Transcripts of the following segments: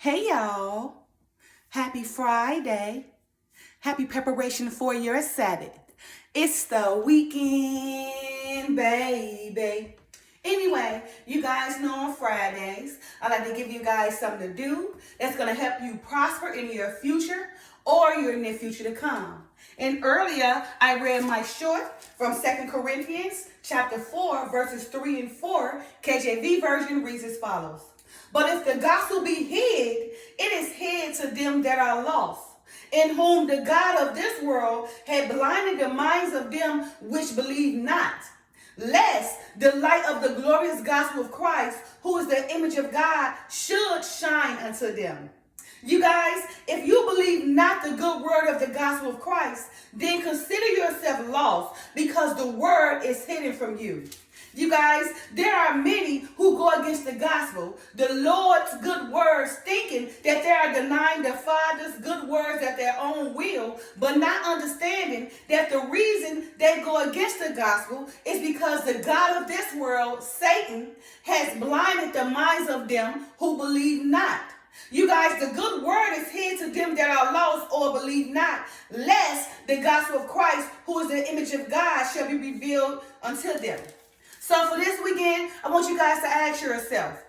Hey y'all, happy Friday. Happy preparation for your Sabbath. It's the weekend, baby. Anyway, you guys know on Fridays, I like to give you guys something to do that's going to help you prosper in your future or your near future to come. And earlier, I read my short from 2 Corinthians chapter 4, verses 3 and 4. KJV version reads as follows. But if the gospel be hid, it is hid to them that are lost, in whom the God of this world had blinded the minds of them which believe not, lest the light of the glorious gospel of Christ, who is the image of God, should shine unto them. You guys, if you believe not the good word of the gospel of Christ, then consider yourself lost because the word is hidden from you. You guys, there are many who go against the gospel, the Lord's good words, thinking that they are denying the Father's good words at their own will, but not understanding that the reason they go against the gospel is because the God of this world, Satan, has blinded the minds of them who believe not. You guys, the good word is hid to them that are lost or believe not, lest the gospel of Christ, who is the image of God, shall be revealed unto them. So for this weekend, I want you guys to ask yourself,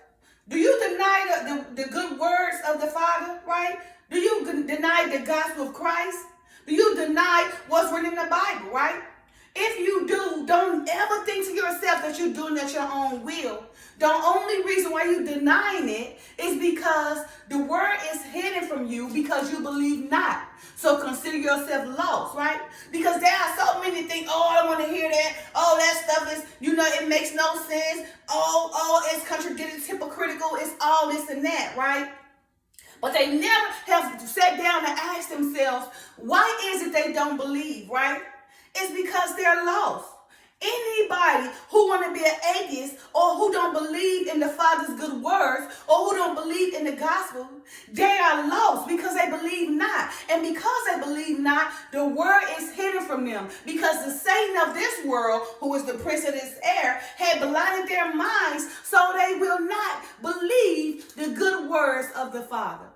do you deny the good words of the Father, right? Do you deny the gospel of Christ? Do you deny what's written in the Bible, right? If you do, don't ever think to yourself that you're doing it at your own will. The only reason why you're denying it is because the word is hidden from you because you believe not. So consider yourself lost, right? Because there are so many things. Oh, I don't want to hear that. Oh, that stuff is, it makes no sense. Oh, it's contradictory, it's hypocritical. It's all this and that, right? But they never have sat down and asked themselves, why is it they don't believe, right? It's because they're lost. Anybody who want to be an atheist or who don't believe in the Father's good words or who don't believe in the gospel, they are lost because they believe not. And because they believe not, the word is hidden from them because the Satan of this world, who is the prince of this air, had blinded their minds so they will not believe the good words of the Father.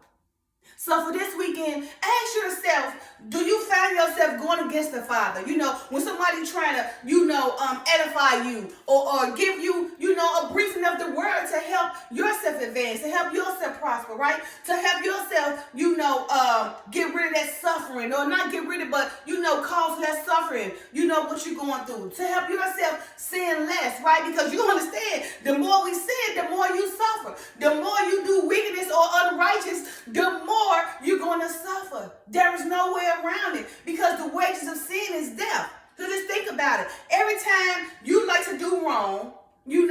So for this weekend, ask yourself, do you find yourself going against the Father? When somebody trying to, edify you or give you, a briefing of the word to help yourself advance, to help yourself prosper, right? To help yourself, get rid of that suffering or not get rid of, but, cause less suffering, what you're going through. To help yourself sin less, right? Because you understand, the more we sin, the more you suffer. The more you do wickedness or unrighteous, the more you're going to suffer. There is no way around it because the wages of sin is death. So just think about it. Every time you like to do wrong, you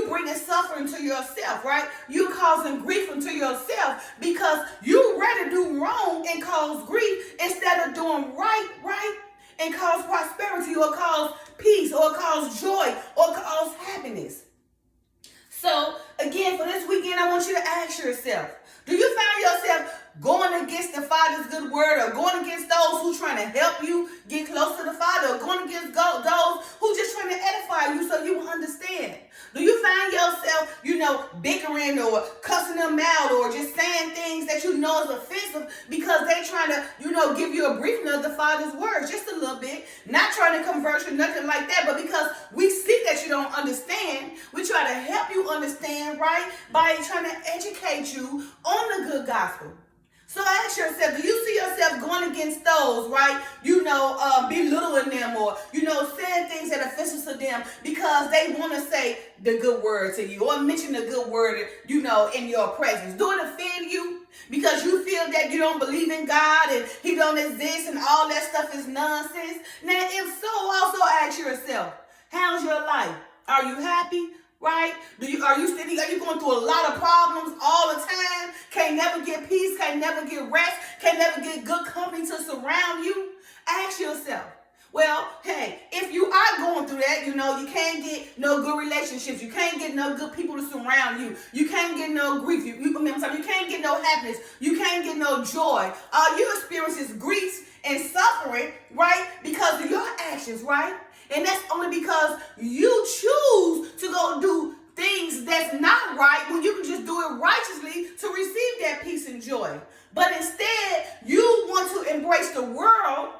bringing suffering to yourself, right? You causing grief unto yourself because you rather do wrong and cause grief instead of doing right, and cause prosperity or cause peace or cause joy or cause happiness. So again, for this weekend, I want you to ask yourself, do you find yourself going against the Father's good word or going against those who trying to help you get close to the Father or going against those who just trying to edify you so you understand? Do you find yourself, bickering or cussing them out or just saying things that you know is offensive because they trying to, give you a briefing of the Father's words just a little bit, not trying to convert you, nothing like that, but because we see that you don't understand, we try to help you understand, right, by trying to educate you on the good gospel. So ask yourself, do you see yourself going against those, right? Belittling them or, saying things that are offensive to them because they want to say the good word to you or mention the good word, in your presence. Do it offend you because you feel that you don't believe in God and he don't exist and all that stuff is nonsense? Now, if so, also ask yourself, how's your life? Are you happy? Right? Are you going through a lot of problems all the time? Can't never get peace, can't never get rest, can't never get good company to surround you? Ask yourself. Well, hey, if you are going through that, you can't get no good relationships. You can't get no good people to surround you. You can't get no grief. You can't get no happiness. You can't get no joy. All you experience is grief and suffering, right? Because of your actions, right? And that's only because you choose to go do things that's not right when you can just do it righteously to receive that peace joy. But instead, you want to embrace the world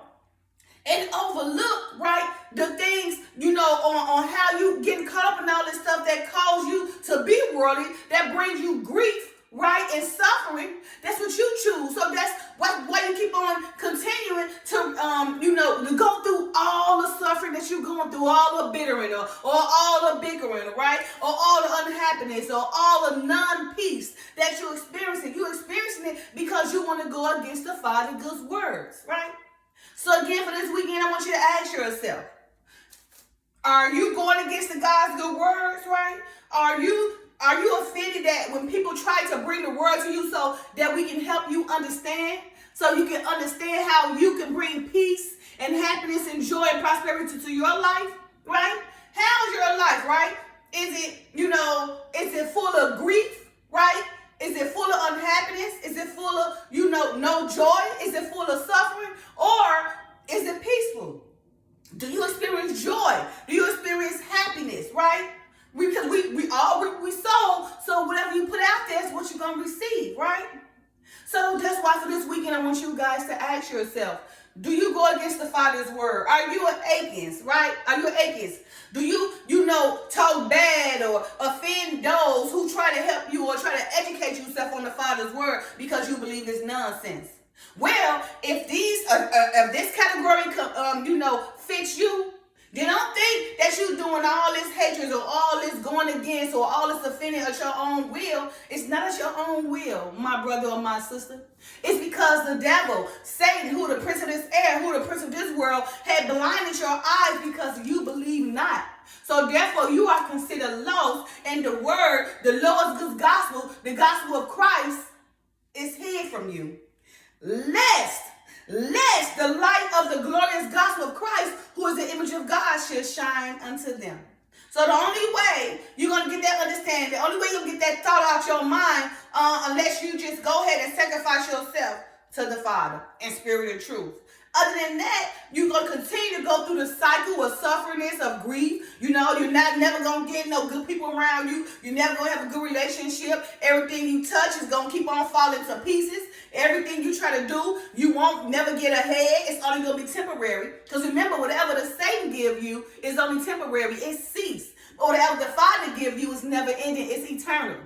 and overlook, right, the things, on how you getting caught up in all this stuff that cause you to be worldly, that brings you grief, right, and suffering. That's what you choose. So that's why you keep on continuing to go through all the suffering that you're going through, all the bittering or all the bickering, right, or all the unhappiness or all the non-peace that you're experiencing. You're experiencing it because you want to go against the Father's good words, right? So again, for this weekend, I want you to ask yourself, are you going against the God's good words, right? Are you offended that when people try to bring the word to you so that we can help you understand, so you can understand how you can bring peace and happiness and joy and prosperity to your life, right? How's your life, right? Is it full of grief, right? Is it full of unhappiness? Is it full of, no joy? Is it full of suffering? Or is it peaceful? Do you experience joy? Do you experience happiness, right? Because we sow, so whatever you put out there is what you're going to receive, right? So that's why for this weekend, I want you guys to ask yourself, do you go against the Father's word? Are you an atheist, right? Are you an atheist? Do you talk bad or offend those who try to help you or try to educate yourself on the Father's word because you believe it's nonsense? Well, if this category, fits you, then don't think that you're doing all this hatred or all this going against or all this offending at your own will. It's not at your own will, my brother or my sister. It's because the devil, Satan, who the prince of this air, who the prince of this world, had blinded your eyes because you believe not. So therefore, you are considered lost, and the word, the Lord's good gospel, the gospel of Christ, is hid from you. Lest the light of the glorious gospel of Christ, who is the image of God, should shine unto them. So the only way you're going to get that understanding, the only way you'll get that thought out your mind, unless you just go ahead and sacrifice yourself to the Father in spirit and truth. Other than that, you're going to continue to go through the cycle of sufferingness, of grief. You're never going to get no good people around you. You're never going to have a good relationship. Everything you touch is going to keep on falling to pieces. Everything you try to do, you won't never get ahead. It's only going to be temporary. Because remember, whatever the Satan give you is only temporary. It ceases. But whatever the Father give you is never ending. It's eternal.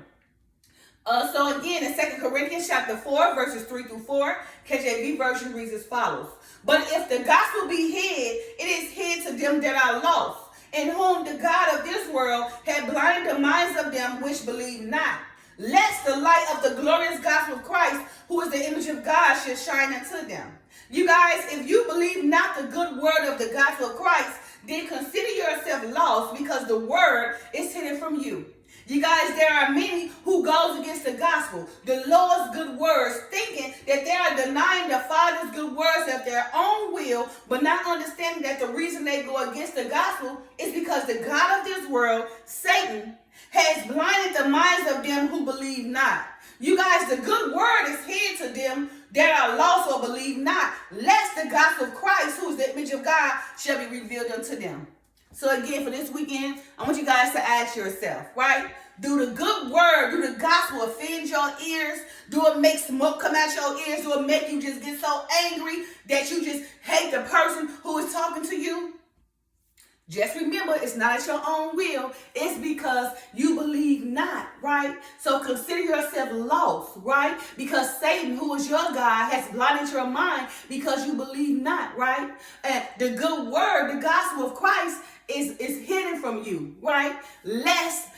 So again, in 2 Corinthians chapter 4, verses 3 through 4, KJV version reads as follows. But if the gospel be hid, it is hid to them that are lost, in whom the God of this world had blinded the minds of them which believe not, lest the light of the glorious gospel of Christ, who is the image of God, should shine unto them. You guys, if you believe not the good word of the gospel of Christ, then consider yourself lost, because the word is hidden from you. You guys, there are many who goes against the gospel, the Lord's good words, thinking that they are denying the Father's good words of their own will, but not understanding that the reason they go against the gospel is because the God of this world, Satan, has blinded the minds of them who believe not. You guys, the good word is hid to them that are lost or believe not, lest the gospel of Christ, who is the image of God, shall be revealed unto them. So again, for this weekend, I want you guys to ask yourself, right? Do the good word, do the gospel offend your ears? Do it make smoke come out your ears? Do it make you just get so angry that you just hate the person who is talking to you? Just remember, it's not at your own will. It's because you believe not, right? So consider yourself lost, right? Because Satan, who is your God, has blinded your mind because you believe not, right? And the good word, the gospel of Christ, is hidden from you, right? Unless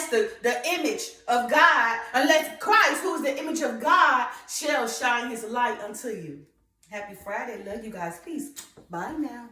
the image of God, unless Christ, who is the image of God, shall shine his light unto you. Happy Friday. Love you guys. Peace. Bye now.